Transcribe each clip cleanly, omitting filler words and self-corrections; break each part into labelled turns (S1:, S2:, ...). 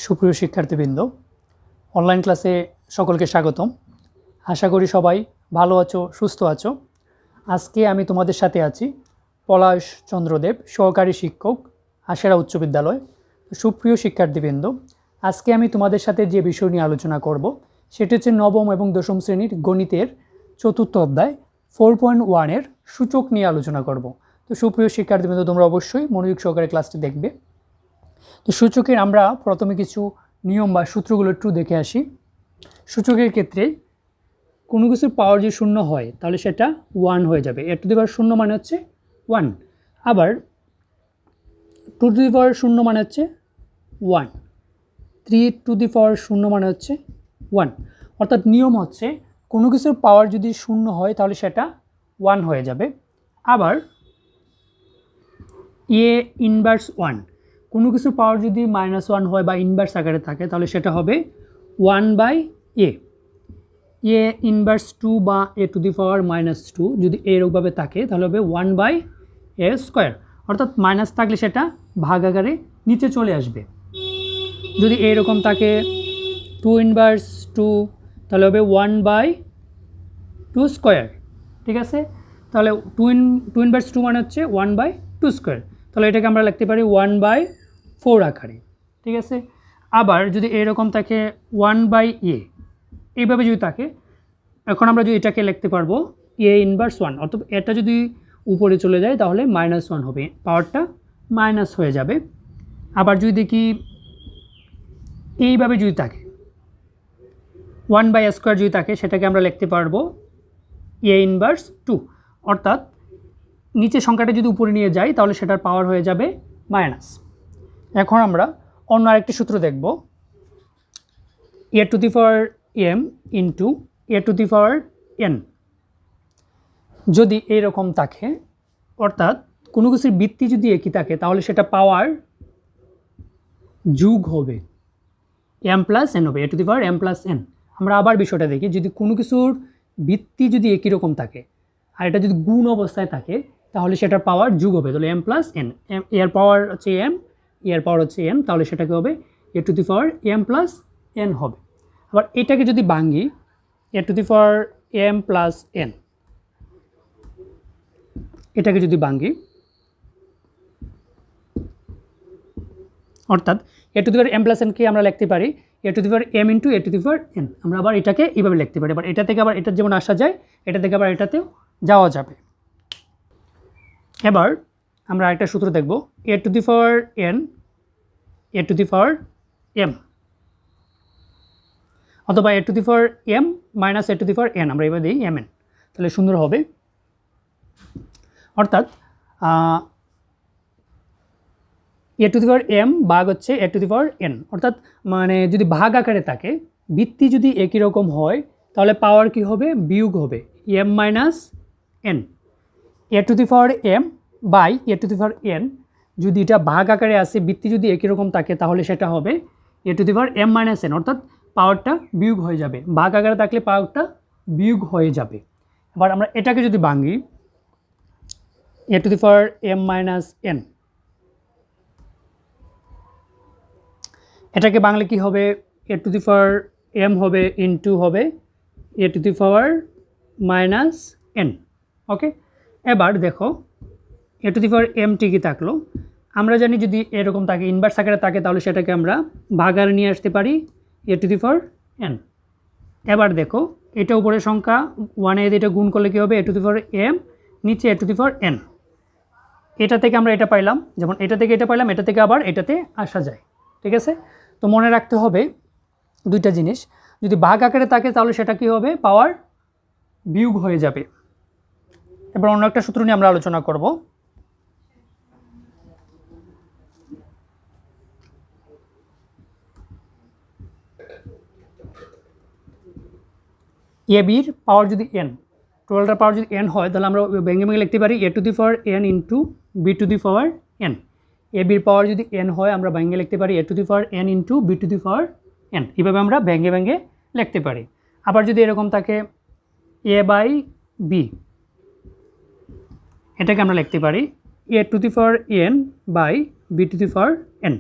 S1: সুপ্রিয় শিক্ষার্থীবৃন্দ, অনলাইন ক্লাসে সকলকে স্বাগতম। আশা করি সবাই ভালো আছো, সুস্থ আছো। আজকে আমি তোমাদের সাথে আছি পলাশ চন্দ্রদেব, সহকারী শিক্ষক, আশেরা উচ্চ বিদ্যালয়। সুপ্রিয় শিক্ষার্থীবৃন্দ, আজকে আমি তোমাদের সাথে যে বিষয় নিয়ে আলোচনা করব সেটি হচ্ছে নবম এবং দশম শ্রেণীর গণিতের চতুর্থ অধ্যায় 4.1-এর সূচক নিয়ে আলোচনা করব। তো সুপ্রিয় শিক্ষার্থীবৃন্দ, তোমরা অবশ্যই মনোযোগ সহকারে ক্লাসটি দেখবে। তো সূচকের আমরা প্রথমে কিছু নিয়ম বা সূত্রগুলো একটু দেখে আসি। সূচকের ক্ষেত্রে কোনো কিছুর পাওয়ার যদি শূন্য হয় তাহলে সেটা 1 হয়ে যাবে। এ টু দি পাওয়ার শূন্য মানে হচ্ছে 1। আবার 2 টু দি পাওয়ার শূন্য মানে হচ্ছে 1। 3 টু দি পাওয়ার শূন্য মানে হচ্ছে 1। অর্থাৎ নিয়ম হচ্ছে কোনো কিছুর পাওয়ার যদি শূন্য হয় তাহলে সেটা 1 হয়ে যাবে। আবার এ ইনভার্স 1, কোনো কিছুর পাওয়ার যদি -1 হয় বা ইনভার্স আকারে থাকে তাহলে সেটা হবে 1/a। এ ইনভার্স 2 বা এ টু দি পাওয়ার -2 যদি এরকমভাবে থাকে তাহলে হবে 1/a²। অর্থাৎ মাইনাস থাকলে সেটা ভাগ আকারে নিচে চলে আসবে। যদি এরকম থাকে 2 ইনভার্স 2 তাহলে হবে 1/2²। ঠিক আছে, তাহলে 2 ইনভার্স 2 মানে হচ্ছে 1/2²। তাহলে এটাকে আমরা লিখতে পারি 1/4 আকারে। ঠিক আছে, আবার যদি এরকম থাকে 1/a, এইভাবে যদি থাকে, এখন আমরা যদি এটাকে লিখতে পারবো a ইনভার্স 1। অর্থাৎ এটা যদি উপরে চলে যায় তাহলে -1 হবে, পাওয়ারটা মাইনাস হয়ে যাবে। আবার যদি দেখি এইভাবে যদি থাকে 1/a² যদি থাকে সেটাকে আমরা লিখতে পারবো a ইনভার্স 2। অর্থাৎ নিচে সংখ্যাটা যদি উপরে নিয়ে যাই তাহলে সেটার পাওয়ার হয়ে যাবে মাইনাস। এখন আমরা অন্য আরেকটি সূত্র দেখব, a to the power m into a to the power n। যদি এইরকম থাকে, অর্থাৎ কোনো কিছুর ভিত্তি যদি একই থাকে তাহলে সেটা পাওয়ার যোগ হবে, m প্লাস n হবে, a to the power m plus n। আমরা আবার বিষয়টা দেখি, যদি কোনো কিছুর ভিত্তি যদি একই রকম থাকে আর এটা যদি গুণ অবস্থায় থাকে তাহলে সেটার পাওয়ার যোগ হবে, তাহলে m প্লাস n। এর পাওয়ার হচ্ছে m, এর পাওয়ার হচ্ছে n, তাহলে সেটাকে হবে a to the power m plus n হবে। আবার এটাকে যদি ভাঙি a to the power m plus n, এটাকে যদি ভাঙি অর্থাৎ a to the power m plus n কে আমরা লিখতে পারি a to the power m into a to the power n। আমরা আবার এটাকে এইভাবে লিখতে পারি। আবার এটা থেকে আবার এটা যেমন আসা যায়, এটা থেকে আবার এটাতেও যাওয়া যাবে। এবার আমরা একটা সূত্র দেখব, a to the power n a to the power m, অথবা a to the power m minus a to the power n, আমরা এবার দিই mn, তাহলে সুন্দর হবে। অর্থাৎ a to the power m ভাগ হচ্ছে a to the power n। অর্থাৎ মানে যদি ভাগ আকারে থাকে, ভিত্তি যদি একই রকম হয় তাহলে পাওয়ার কি হবে, বিয়োগ হবে, m minus n। a to the power m by a to the power n, যদি এটা ভাগ আকারে আসে, ভিত্তি যদি একই রকম থাকে তাহলে সেটা হবে a to the power m minus n। অর্থাৎ পাওয়ারটা বিয়োগ হয়ে যাবে, ভাগ আকারে থাকলে পাওয়ারটা বিয়োগ হয়ে যাবে। এবার আমরা এটাকে যদি ভাঙি a to the power m minus n, এটাকে বাংলা কি হবে, a to the power m হবে ইন্টু হবে a to the power minus n। ওকে, এবার দেখো a to the power m ঠিকই থাকলো। আমরা জানি যদি এরকম থাকে, ইনভার্স আকারে থাকে, তাহলে সেটাকে আমরা ভাগারে নিয়ে আসতে পারি a to the power n। এবার দেখো এটা উপরের সংখ্যা 1 এর এটা গুণ করলে কী হবে, a to the power m, নিচে a to the power n। এটা থেকে আমরা এটা পাইলাম, যেমন এটা থেকে এটা পাইলাম, এটা থেকে আবার এটাতে আসা যায়। ঠিক আছে, তো মনে রাখতে হবে দুইটা জিনিস, যদি ভাগ আকারে থাকে তাহলে সেটা কি হবে, পাওয়ার বিয়োগ হয়ে যাবে। এবার অন্য একটা সূত্র নিয়ে আমরা আলোচনা করব। এ বির পাওয়ার যদি n, টোটালটার পাওয়ার যদি n হয় তাহলে আমরা ভেঙে ভেঙে লিখতে পারি a to the power n into B to the power n। A বির পাওয়ার যদি n হয় আমরা ভেঙে লিখতে পারি a to the power n into B to the power n। এইভাবে আমরা ভেঙে ভেঙে লিখতে পারি। আবার যদি এরকম থাকে a বাই বি, এটাকে আমরা লিখতে পারি a to the power n by B to the power n।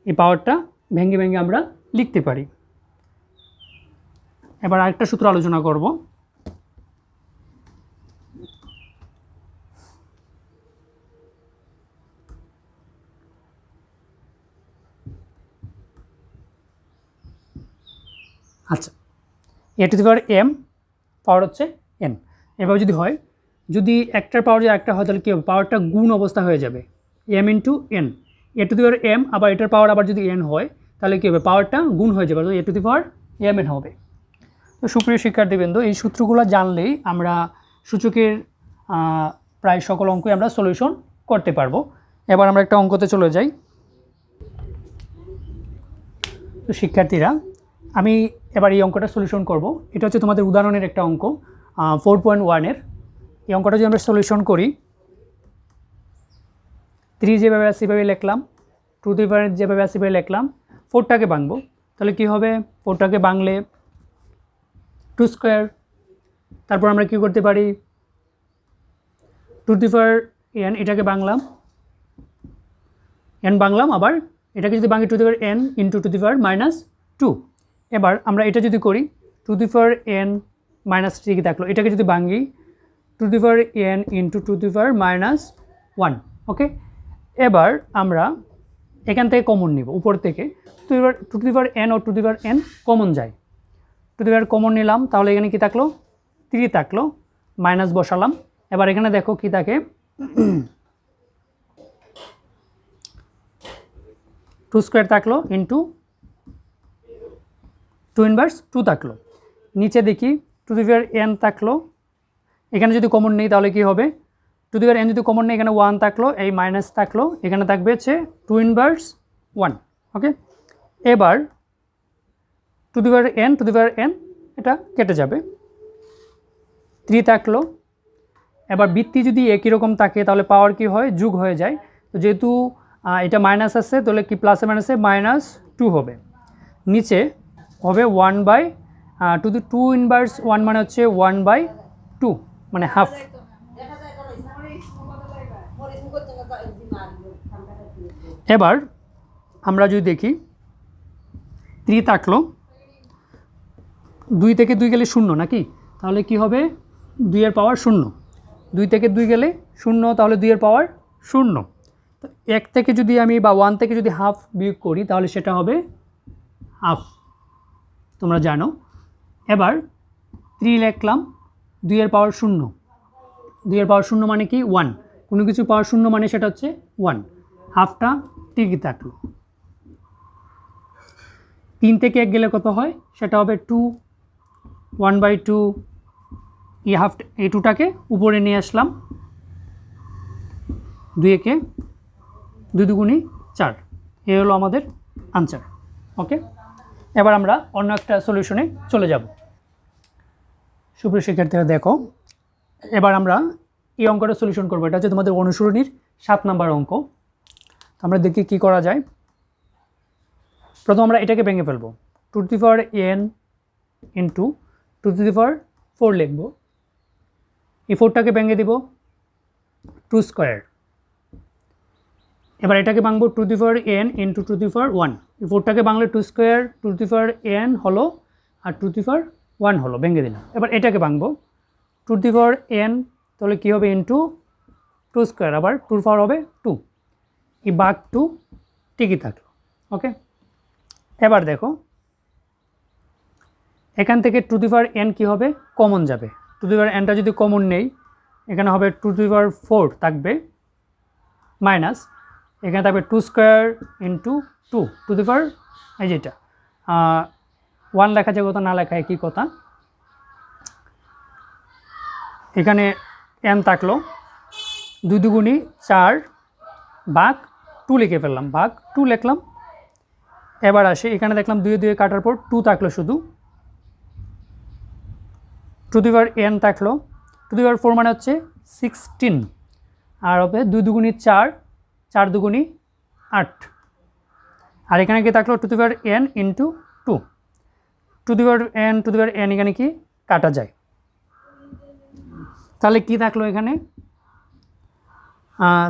S1: এই পাওয়ারটা ভেঙে ভেঙে আমরা লিখতে পারি। এবার আরেকটা সূত্র আলোচনা করব। আচ্ছা, a to the power m পাওয়ার হচ্ছে n। এভাবে যদি হয়, যদি একটার পাওয়ার যদি একটা হয় তাহলে কী হবে, পাওয়ারটা গুণ অবস্থা হয়ে যাবে m into n। a to the power m আবার এটার পাওয়ার আবার যদি n হয় তাহলে কী হবে, পাওয়ারটা গুণ হয়ে যাবে, a to the power mn হবে। তো সুপ্রিয় শিক্ষার্থীবৃন্দ, এই সূত্রগুলো জানলেই আমরা সূচকের প্রায় সকল অঙ্কই আমরা সলিউশন করতে পারবো। এবার আমরা একটা অঙ্কতে চলে যাই। তো শিক্ষার্থীরা, আমি এবার এই অঙ্কটা সলিউশন করব। এটা হচ্ছে তোমাদের উদাহরণের একটা অঙ্ক 4.1-এর। এই অঙ্কটা যদি আমরা সলিউশন করি, 3 যেভাবে আছে সেভাবে লিখলাম, 2 টু দি পাওয়ার যেভাবে আছে সেভাবে লিখলাম, 4টাকে ভাঙবো, তাহলে কি হবে, 4টাকে ভাঙলে 2 স্কোয়ার। তারপর আমরা কি করতে পারি, 2 টু দি পাওয়ার n, এটাকে ভাঙলাম, n ভাঙলাম, আবার এটাকে যদি ভাঙি 2 to the power n into 2 to the power -2। এবার আমরা এটা যদি করি 2 টু দি পাওয়ার n -3 কি থাকলো, এটাকে যদি ভাঙি 2 to the power n into 2 to the power -1। Okay, এবার আমরা এখান থেকে কমন নিব, উপর থেকে 2 টু দি পাওয়ার n ও 2 to the power n common যায়, 2 টু দি পাওয়ার কমন নিলাম, তাহলে এখানে কি থাকলো, 3 থাকলো, মাইনাস বসালাম। এবার এখানে দেখো কি থাকে, 2 স্কোয়ার থাকলো ইন্টু 2 ইনভার্স 2 থাকলো। নিচে দেখি 2 টু দি পাওয়ার n থাকলো, এখানে যদি কমন নেই তাহলে কি হবে, 2 টু দি পাওয়ার n যদি কমন নেই, এখানে 1 থাকলো, এই মাইনাস থাকলো, এখানে থাকবে হচ্ছে 2 ইনভার্স 1। ওকে, এবার 2 to the power n, two the power n এটা কেটে যাবে, 3 থাকলো। এবার বৃত্তি যদি একই রকম থাকে তাহলে পাওয়ার কি হয়, যোগ হয়ে যায়। তো যেহেতু এটা মাইনাস আছে তাহলে কি প্লাসে মাইনাসে -2 হবে। নিচে হবে 1/2 ইনভার্স 1 মানে হচ্ছে 1/2 মানে হাফ। এবার আমরা যদি দেখি 3 থাকলো, 2 থেকে 2 গেলে 0 নাকি, তাহলে কি হবে, 2 এর পাওয়ার 0, 2 থেকে 2 গেলে 0, তাহলে 2 এর পাওয়ার 0। তো 1 থেকে যদি আমি বা 1 থেকে যদি হাফ বিয়োগ করি তাহলে সেটা হবে হাফ, তোমরা জানো। এবার 3 লিখলাম, 2 এর পাওয়ার 0, 2 এর পাওয়ার 0 মানে কি 1, কোনো কিছু পাওয়ার 0 মানে সেটা হচ্ছে 1, হাফটা ঠিকই থাকলো। 3 থেকে 1 গেলে কত হয়, সেটা হবে 2, 1/2, এই হাফ, এই 2টাকে উপরে নিয়ে আসলাম, 2 একে 2 দুগুণী 4, এই হলো আমাদের আনসার। ওকে, এবার আমরা অন্য একটা সলিউশনে চলে যাব। সুপ্রিয় শিক্ষার্থীরা দেখো, এবার আমরা এই অঙ্কটা সলিউশন করবো। এটা হচ্ছে তোমাদের অনুসরণীর 7 নম্বর অঙ্ক। আমরা দেখি কি করা যায়। প্রথম আমরা এটাকে ভেঙে ফেলবো, 2 to the power n into 2 to the power 4 লিখব, এই 4টাকে ভেঙে দিব 2 স্কোয়ার। এবার এটাকে ভাঙবো 2 to the power n into 2 to the power 1, এই 4টাকে ভাঙলে 2 square, 2 to the power n হলো, আর 2 টু দি পাওয়ার 1 হলো, ভেঙে দিলাম। এবার এটাকে ভাঙবো 2 টু দি পাওয়ার n, তাহলে কী হবে, ইন্টু 2 স্কোয়ার, আবার 2 পাওয়ার হবে 2, এই ভাগ 2 ঠিকই থাকলো। ওকে, এবার দেখো এখান থেকে 2 টু দি পাওয়ার n কী হবে, কমন যাবে, 2 টু দি পাওয়ার nটা যদি কমন নেই এখানে হবে 2 টু দি পাওয়ার 4 থাকবে, মাইনাস এখানে থাকবে 2 স্কোয়ার ইন্টু 2 টু দি পাওয়ার, এই যেটা 1 লেখা যে কথা, না লেখা একই কথা। এখানে n থাকলো, 2 দুগুণী 4 ভাগ 2 লিখে ফেললাম, ভাগ 2 লিখলাম। এবার আসে এখানে দেখলাম 2 2 কাটার পর 2 থাকলো শুধু, 2 টু দি পাওয়ার n থাকলো, 2 টু দি পাওয়ার 4 মানে হচ্ছে 16, আর হবে 2 দুগুণী 4, 4 দুগুণী 8, আর এখানে কি থাকলো 2 to the power n into 2, 2 to the power n, two the power n এখানে কি কাটা যায়, তাহলে কি থাকলো এখানে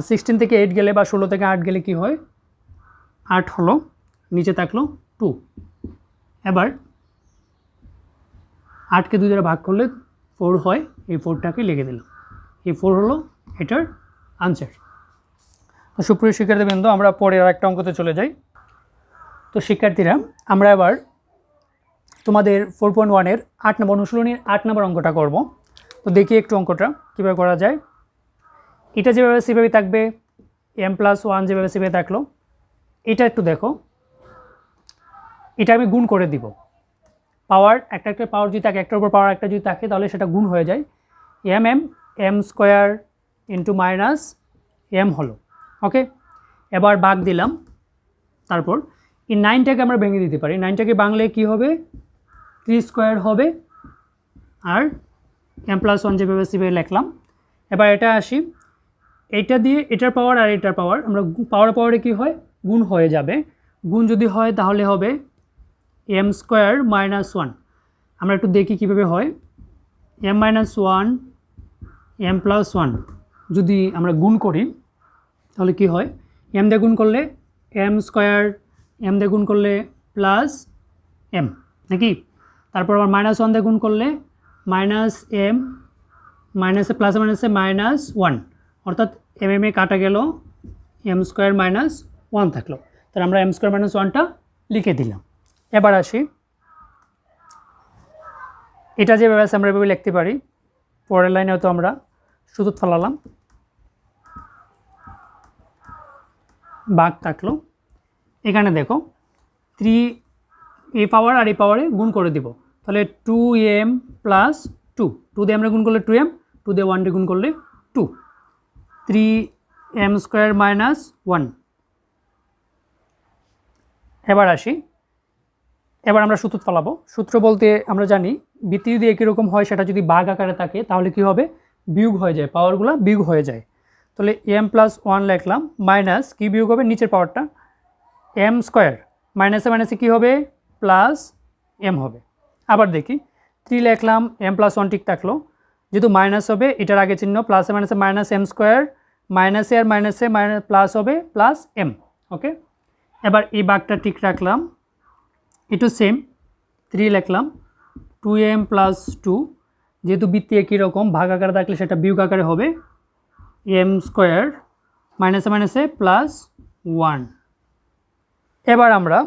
S1: 16 থেকে 8 গেলে বা 16 থেকে 8 গেলে কি হয় 8 হলো, নিচে থাকলো 2। এবার 8কে 2 দ্বারা ভাগ করলে 4 হয়, এই 4টাকে লিখে দিলাম। এই 4 হলো এটার আনসার। তো সুপ্রিয় শিক্ষার্থীবৃন্দ, আমরা পরে আরেকটা অঙ্কতে চলে যাই। তো শিক্ষার্থীরা, আমরা এবার তোমাদের 4.1-এর 8 নম্বর অনুশীলনীর 8 নম্বর অঙ্কটা করব। তো দেখি একটু অঙ্কটা কীভাবে করা যায়। এটা যেভাবে সেভাবে থাকবে, m+1 যেভাবে সেভাবে থাকলো, এটা একটু দেখো। এটা আমি গুণ করে দিব। পাওয়ার একটা পাওয়ার যদি থাকে, একটার উপর পাওয়ার একটা যদি থাকে, তাহলে সেটা গুণ হয়ে যায়। m square into minus m হলো। ওকে, এবার ভাগ দিলাম। তারপর এই 9টাকে আমরা ভেঙে দিতে পারি। 9টাকে ভাঙলে কী হবে? 3 স্কোয়ার হবে। আর m+1 যেভাবে সেভাবে লিখলাম। এবার এটা আসি, এইটা দিয়ে এটার পাওয়ার আর এটার পাওয়ার, আমরা পাওয়ারে কী হয়? গুণ হয়ে যাবে। গুণ যদি হয় তাহলে হবে m স্কোয়ার মাইনাস 1। আমরা একটু দেখি কীভাবে হয়। m-1 m+1 যদি আমরা গুণ করি তাহলে কি হয়? m দিয়ে গুণ করলে m স্কোয়ার, m দিয়ে গুণ করলে প্লাস m, নাকি? তারপর আবার -1 দিয়ে গুণ করলে মাইনাস m, মাইনাসে প্লাসে মাইনাসে -1, অর্থাৎ এ কাটা গেল, m স্কোয়ার মাইনাস 1 থাকলো। তাহলে আমরা m স্কোয়ার মাইনাস 1টা লিখে দিলাম। এবার আসি, এটা যেভাবে আছে আমরা এভাবে লিখতে পারি। পরের লাইনেও তো আমরা সুতোত ফেলালাম, ভাগ থাকলো। এখানে দেখো 3 এই পাওয়ার আর এই পাওয়ারে গুণ করে দিব, তাহলে 2m প্লাস 2, 2 দিয়ে আমরা গুণ করলে 2m, 2 দিয়ে 1 দিয়ে গুণ করলে 2, 3m স্কোয়ার মাইনাস 1। এবার আসি, এবার আমরা সূত্র ফলাবো। সূত্র বলতে আমরা জানি বৃত্তি যদি একই রকম হয়, সেটা যদি ভাগ আকারে থাকে তাহলে কি হবে? বিয়োগ হয়ে যায়, পাওয়ারগুলো বিয়োগ হয়ে যায়। তাহলে m+1 লিখলাম, মাইনাস কি বিয়োগ হবে? নিচের পাওয়ারটা m স্কোয়ার, মাইনাসে মাইনাসে কী হবে? প্লাস m হবে। আবার দেখি 3 লিখলাম, m+1 ঠিক থাকলো। যেহেতু মাইনাস হবে, এটার আগে চিহ্ন প্লাসে মাইনাসে মাইনাস m স্কোয়ার, মাইনাসে আর মাইনাসে মাইনাস প্লাস হবে প্লাস m। ওকে, এবার এই ভাগটা ঠিক রাখলাম, একটু সেম 3 লিখলাম, 2m প্লাস 2, যেহেতু বৃত্তি একই রকম, ভাগ আকারে থাকলে সেটা বিয়োগ আকারে হবে m স্কোয়ার মাইনাসে মাইনাসে প্লাস 1। এবার আমরা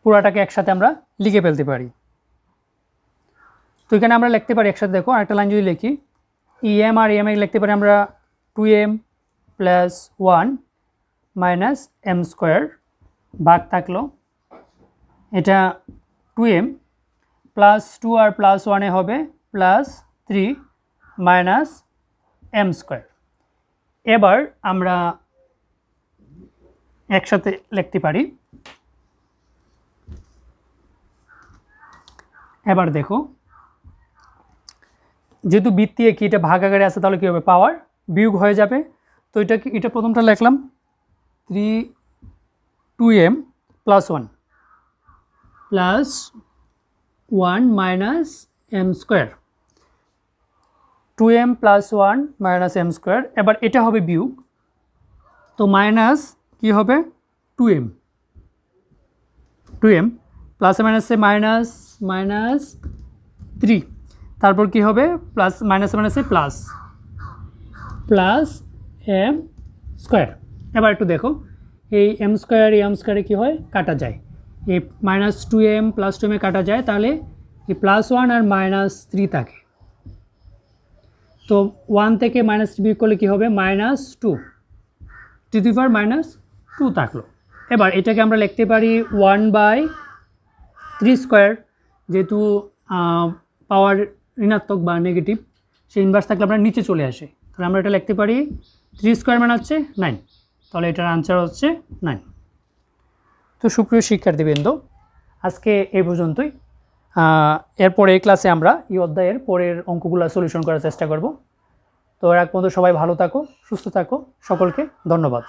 S1: পুরাটাকে একসাথে আমরা লিখে ফেলতে পারি। তো এখানে আমরা লিখতে পারি একসাথে, দেখো আরেকটা লাইন যদি লিখি, em আর em লিখতে পারি আমরা 2m plus 1 minus m square, ভাগ থাকলো এটা 2m প্লাস 2 আর প্লাস 1 হবে প্লাস 3 মাইনাস m স্কোয়ার। এবার আমরা একসাথে লিখতে পারি। এবার দেখো, যেহেতু বৃত্তি একই, এটা ভাগ আকারে আছে, তাহলে কী হবে? পাওয়ার বিয়োগ হয়ে যাবে। তো এটা প্রথমটা লিখলাম 2m plus 1 plus 1 minus m square, 2m plus 1 minus m square. এবার এটা হবে বিয়োগ, তো মাইনাস কি হবে? 2m প্লাসে মাইনাসে মাইনাস মাইনাস 3, তারপর কি হবে? প্লাস মাইনাসে মাইনাসে প্লাস প্লাস m স্কোয়ার। এবার একটু দেখো, এই m স্কোয়ার এই m স্কোয়ারে কী হয়? কাটা যায়। এই মাইনাস 2m প্লাস 2m কাটা যায়, তাহলে এই প্লাস 1 আর মাইনাস 3 থাকে। তো 1 থেকে মাইনাস 3 বিয়োগ করলে কী হবে? Minus 2 to the power minus 2 থাকলো। এবার এটাকে আমরা লিখতে পারি 1/3 স্কোয়ার, যেহেতু পাওয়ার ঋণাত্মক বা নেগেটিভ, সেই ইনভার্স থাকলে আমরা নিচে চলে আসে, তাহলে আমরা এটা লিখতে পারি 3 স্কোয়ার মানে হচ্ছে 9, তাহলে এটার আনসার হচ্ছে 9। তো সুপ্রিয় শিক্ষার্থীবৃন্দ, আজকে এই পর্যন্তই। এরপরে এই ক্লাসে আমরা এই অধ্যায়ের পরের অঙ্কগুলো সলিউশন করার চেষ্টা করব। তো এর আগ পর্যন্ত সবাই ভালো থাকো, সুস্থ থাকো, সকলকে ধন্যবাদ।